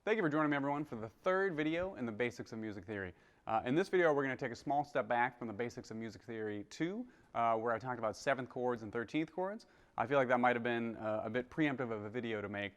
Thank you for joining me, everyone, for the third video in the Basics of Music Theory. In this video, we're going to take a small step back from the Basics of Music Theory 2, where I talked about 7th chords and 13th chords. I feel like that might have been a bit preemptive of a video to make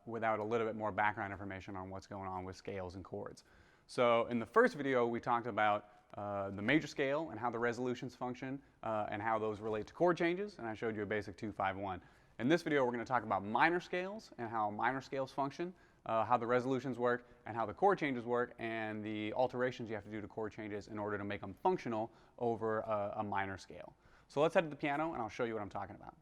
without a little bit more background information on what's going on with scales and chords. So in the first video, we talked about the major scale and how the resolutions function and how those relate to chord changes, and I showed you a basic 2-5-1. In this video, we're going to talk about minor scales and how minor scales function, how the resolutions work, and how the chord changes work, and the alterations you have to do to chord changes in order to make them functional over a minor scale. So let's head to the piano, and I'll show you what I'm talking about.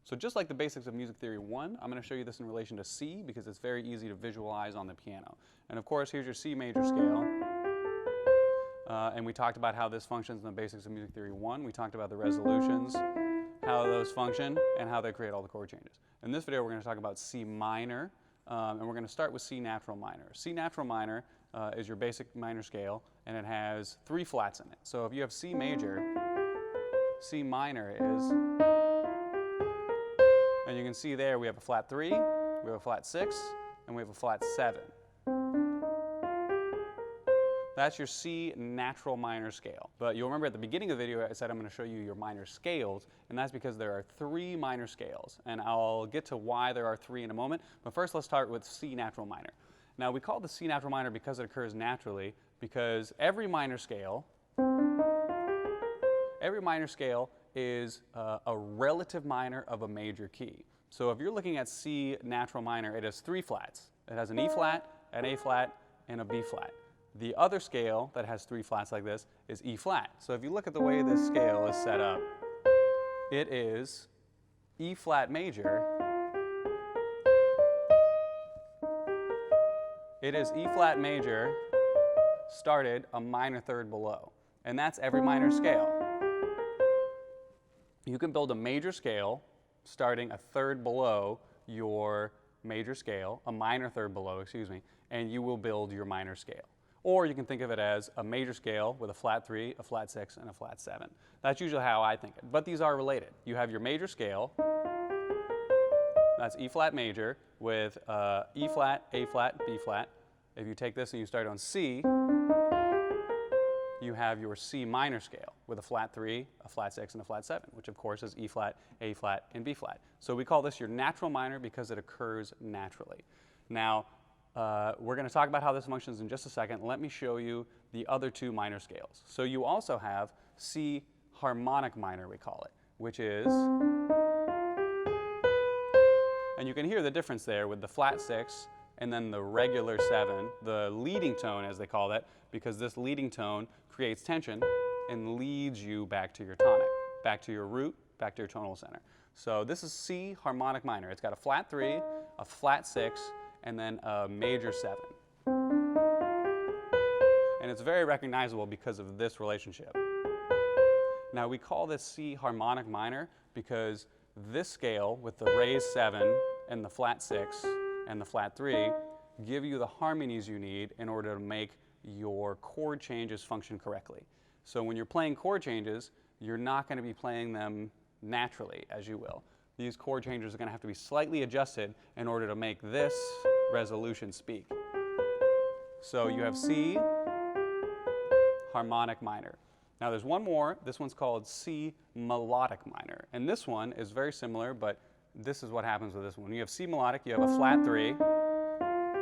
So just like the Basics of Music Theory 1, I'm going to show you this in relation to C because it's very easy to visualize on the piano. And of course, here's your C major scale. And we talked about how this functions in the Basics of Music Theory 1. We talked about the resolutions, how those function, and how they create all the chord changes. In this video, we're going to talk about C minor, and we're going to start with C natural minor. C natural minor is your basic minor scale, and it has 3 flats in it. So if you have C major, C minor is, and you can see there we have a flat 3, we have a flat 6, and we have a flat 7. That's your C natural minor scale. But you'll remember at the beginning of the video I said I'm going to show you your minor scales, and that's because there are 3 minor scales. And I'll get to why there are 3 in a moment, but first let's start with C natural minor. Now we call it the C natural minor because it occurs naturally, because every minor scale is a relative minor of a major key. So if you're looking at C natural minor, it has 3 flats. It has an E flat, an A flat, and a B flat. The other scale that has 3 flats like this is E flat. So if you look at the way this scale is set up, it is E flat major. It is E flat major started a minor third below. And that's every minor scale. You can build a major scale starting a third below your major scale, a minor third below, excuse me, and you will build your minor scale. Or you can think of it as a major scale with a flat 3, a flat 6, and a flat 7. That's usually how I think it, but these are related. You have your major scale, that's E flat major, with E flat, A flat, B flat. If you take this and you start on C, you have your C minor scale with a flat 3, a flat 6, and a flat 7, which of course is E flat, A flat, and B flat. So we call this your natural minor because it occurs naturally. Now, we're going to talk about how this functions in just a second. Let me show you the other 2 minor scales. So you also have C harmonic minor, we call it, which is, and you can hear the difference there with the flat 6 and then the regular 7, the leading tone as they call that, because this leading tone creates tension and leads you back to your tonic, back to your root, back to your tonal center. So this is C harmonic minor. It's got a flat 3, a flat 6, and then a major 7. And it's very recognizable because of this relationship. Now we call this C harmonic minor because this scale with the raised 7 and the flat 6 and the flat 3 give you the harmonies you need in order to make your chord changes function correctly. So when you're playing chord changes, you're not going to be playing them naturally, as you will. These chord changes are going to have to be slightly adjusted in order to make this resolution speak. So you have C harmonic minor. Now there's one more. This one's called C melodic minor. And this one is very similar, but this is what happens with this one. When you have C melodic, you have a flat 3,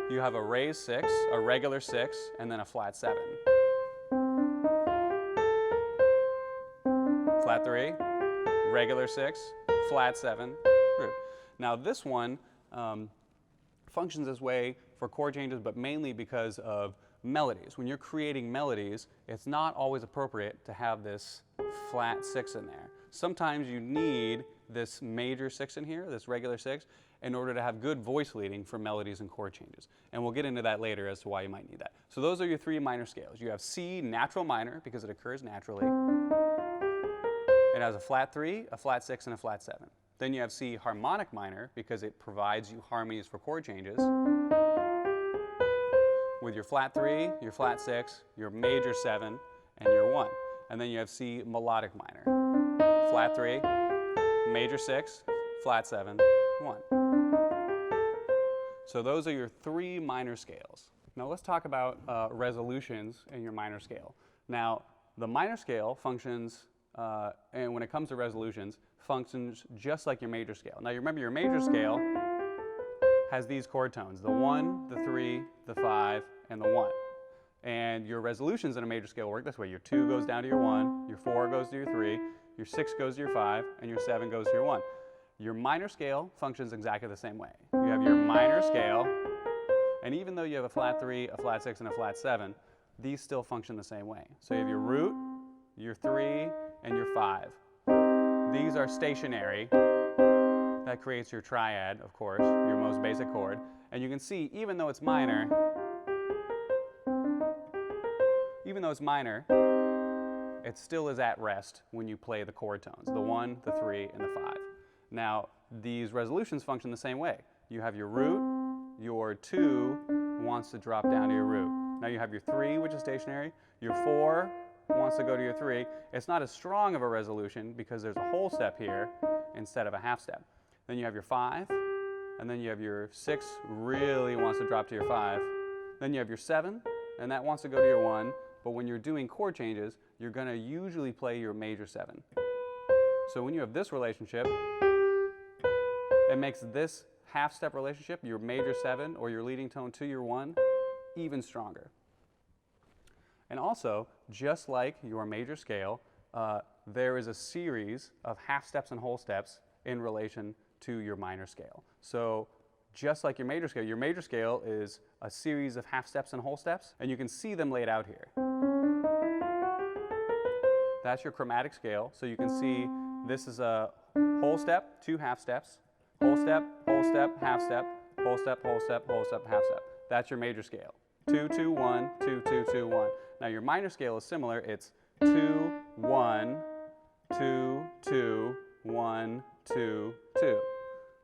you have a raised 6, a regular 6, and then a flat 7. Flat 3, regular 6, flat 7, root. Now this one functions this way for chord changes, but mainly because of melodies. When you're creating melodies, it's not always appropriate to have this flat 6 in there. Sometimes you need this major 6 in here, this regular 6, in order to have good voice leading for melodies and chord changes. And we'll get into that later as to why you might need that. So those are your 3 minor scales. You have C natural minor because it occurs naturally. It has a flat 3, a flat 6, and a flat 7. Then you have C harmonic minor because it provides you harmonies for chord changes. With your flat 3, your flat 6, your major 7, and your 1. And then you have C melodic minor. flat 3, major 6, flat 7, 1. So those are your 3 minor scales. Now let's talk about resolutions in your minor scale. Now the minor scale functions, and when it comes to resolutions, functions just like your major scale. Now you remember your major scale has these chord tones, the 1, the 3, the 5, and the 1. And your resolutions in a major scale work this way. Your 2 goes down to your 1, your 4 goes to your 3, your 6 goes to your 5, and your 7 goes to your 1. Your minor scale functions exactly the same way. You have your minor scale, and even though you have a flat 3, a flat 6, and a flat 7, these still function the same way. So you have your root, your 3, and your 5. These are stationary. That creates your triad, of course, your most basic chord. And you can see, even though it's minor, it still is at rest when you play the chord tones, the 1, the 3, and the 5. Now, these resolutions function the same way. You have your root, your 2 wants to drop down to your root. Now you have your 3, which is stationary, your 4 wants to go to your 3. It's not as strong of a resolution because there's a whole step here instead of a half step. Then you have your 5, and then you have your 6 really wants to drop to your 5. Then you have your 7, and that wants to go to your 1, but when you're doing chord changes, you're going to usually play your major 7. So when you have this relationship, it makes this half-step relationship, your major 7 or your leading tone to your 1, even stronger. And also, just like your major scale, there is a series of half steps and whole steps in relation to your minor scale. So just like your major scale is a series of half steps and whole steps, and you can see them laid out here. That's your chromatic scale, so you can see this is a whole step, 2 half steps, whole step, half step, whole step, whole step, whole step, half step. That's your major scale. 2, 2, 1, 2, 2, 2, 1. Now your minor scale is similar. It's 2, 1, 2, 2, 1, 2, 2.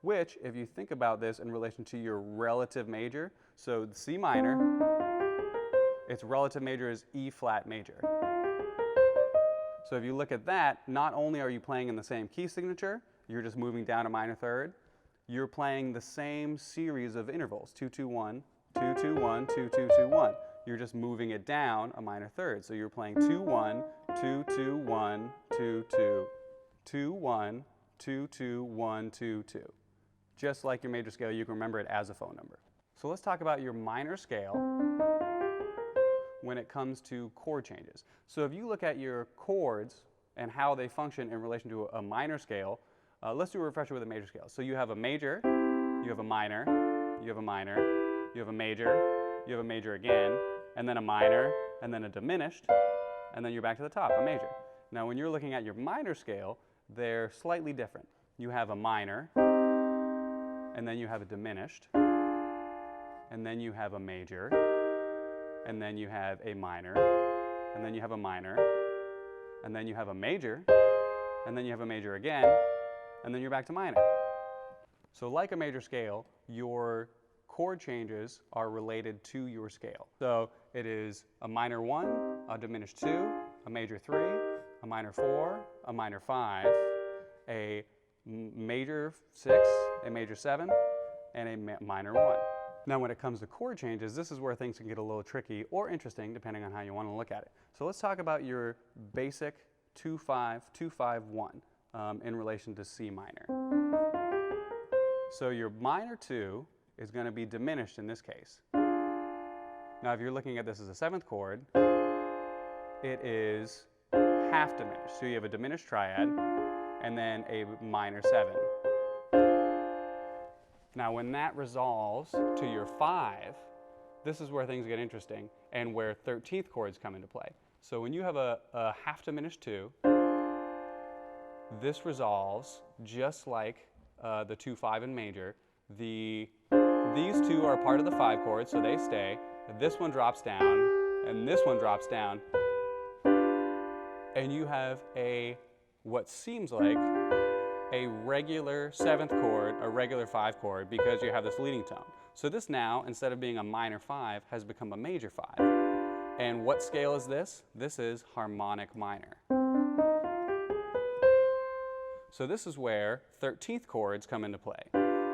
Which, if you think about this in relation to your relative major, so C minor, its relative major is E flat major. So if you look at that, not only are you playing in the same key signature, you're just moving down a minor third, you're playing the same series of intervals, 2, 2, 1, 2, 2, 1, 2, 2, 2, 1. You're just moving it down a minor third. So you're playing 2, 1, 2, 2, 1, 2, 2, 2, 1, 2, 2, 1, 2, 2. Just like your major scale, you can remember it as a phone number. So let's talk about your minor scale when it comes to chord changes. So if you look at your chords and how they function in relation to a minor scale, let's do a refresher with a major scale. So you have a major, you have a minor, you have a minor, you have a major, you have a major again, and then a minor, and then a diminished, and then you're back to the top, a major. Now when you're looking at your minor scale, they're slightly different. You have a minor, and then you have a diminished, and then you have a major, and then you have a minor, and then you have a minor, and then you have a major, and then you have a major again, and then you're back to minor. So like a major scale, your chord changes are related to your scale. So it is a minor 1, a diminished 2, a major 3, a minor 4, a minor 5, a major 6, a major 7, and a minor 1. Now when it comes to chord changes, this is where things can get a little tricky or interesting depending on how you want to look at it. So let's talk about your basic 2-5, 2-5-1 in relation to C minor. So your minor 2 is going to be diminished in this case. Now if you're looking at this as a 7th chord, it is half diminished. So you have a diminished triad and then a minor 7. Now when that resolves to your 5, this is where things get interesting and where 13th chords come into play. So when you have a half diminished 2, this resolves just like the 2-5 in major. These 2 are part of the 5 chords, so they stay. This one drops down, and this one drops down. And you have what seems like a regular 7th chord, a regular 5 chord, because you have this leading tone. So this now, instead of being a minor 5, has become a major 5. And what scale is this? This is harmonic minor. So this is where 13th chords come into play,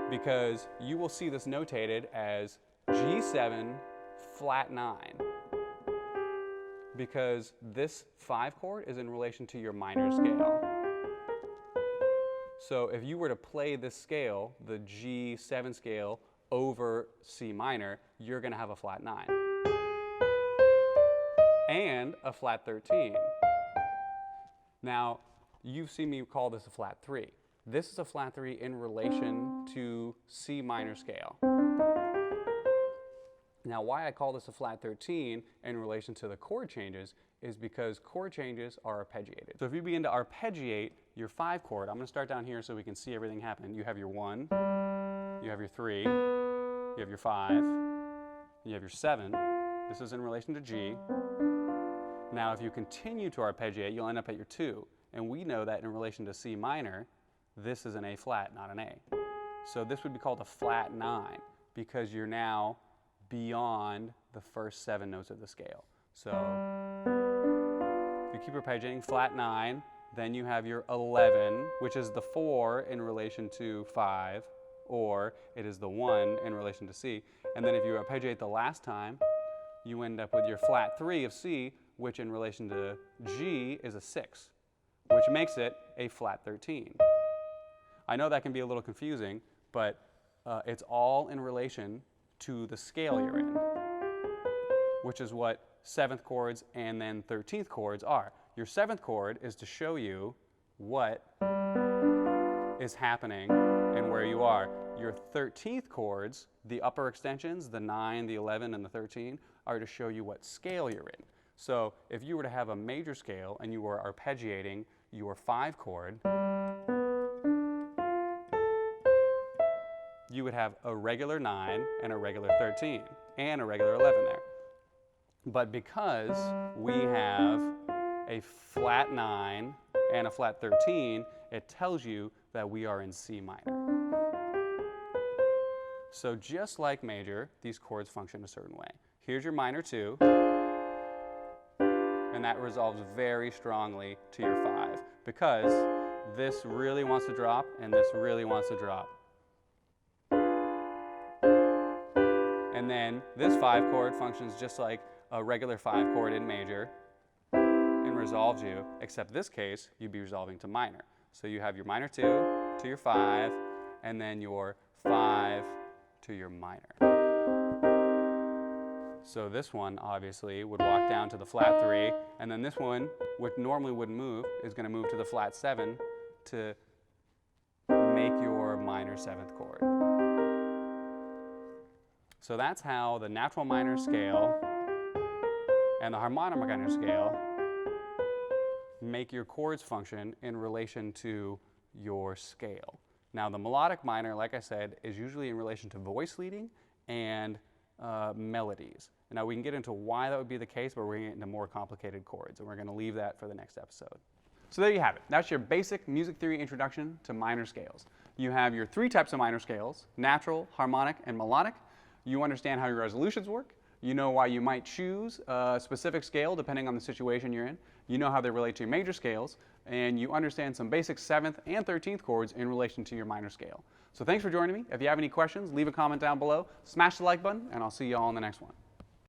because you will see this notated as G7 flat 9, because this 5 chord is in relation to your minor scale. So if you were to play this scale, the G7 scale, over C minor, you're going to have a flat 9 and a flat 13. Now, you've seen me call this a flat 3. This is a flat 3 in relation to C minor scale. Now, why I call this a flat 13 in relation to the chord changes is because chord changes are arpeggiated. So if you begin to arpeggiate your 5 chord, I'm going to start down here so we can see everything happen. You have your 1, you have your 3, you have your 5, you have your 7. This is in relation to G. Now, if you continue to arpeggiate, you'll end up at your 2. And we know that in relation to C minor, this is an A flat, not an A. So this would be called a flat 9 because you're now beyond the first 7 notes of the scale. So if you keep arpeggiating, flat 9, then you have your 11, which is the 4 in relation to 5, or it is the 1 in relation to C. And then if you arpeggiate the last time, you end up with your flat 3 of C, which in relation to G is a 6, which makes it a flat 13. I know that can be a little confusing, but it's all in relation to the scale you're in, which is what 7th chords and then 13th chords are. Your 7th chord is to show you what is happening and where you are. Your 13th chords, the upper extensions, the 9, the 11, and the 13, are to show you what scale you're in. So if you were to have a major scale and you were arpeggiating your 5 chord, you would have a regular 9 and a regular 13 and a regular 11 there. But because we have a flat 9 and a flat 13, it tells you that we are in C minor. So just like major, these chords function a certain way. Here's your minor 2, and that resolves very strongly to your 5 because this really wants to drop and this really wants to drop. And then this 5 chord functions just like a regular 5 chord in major and resolves you, except this case, you'd be resolving to minor. So you have your minor 2 to your 5, and then your 5 to your minor. So this one obviously would walk down to the flat 3, and then this one, which normally wouldn't move, is going to move to the flat 7 to make your minor 7th chord. So that's how the natural minor scale and the harmonic minor scale make your chords function in relation to your scale. Now the melodic minor, like I said, is usually in relation to voice leading and melodies. Now we can get into why that would be the case, but we're going to get into more complicated chords, and we're going to leave that for the next episode. So there you have it. That's your basic music theory introduction to minor scales. You have your 3 types of minor scales: natural, harmonic, and melodic. You understand how your resolutions work. You know why you might choose a specific scale depending on the situation you're in. You know how they relate to your major scales, and you understand some basic 7th and 13th chords in relation to your minor scale. So thanks for joining me. If you have any questions, leave a comment down below, smash the like button, and I'll see you all in the next one.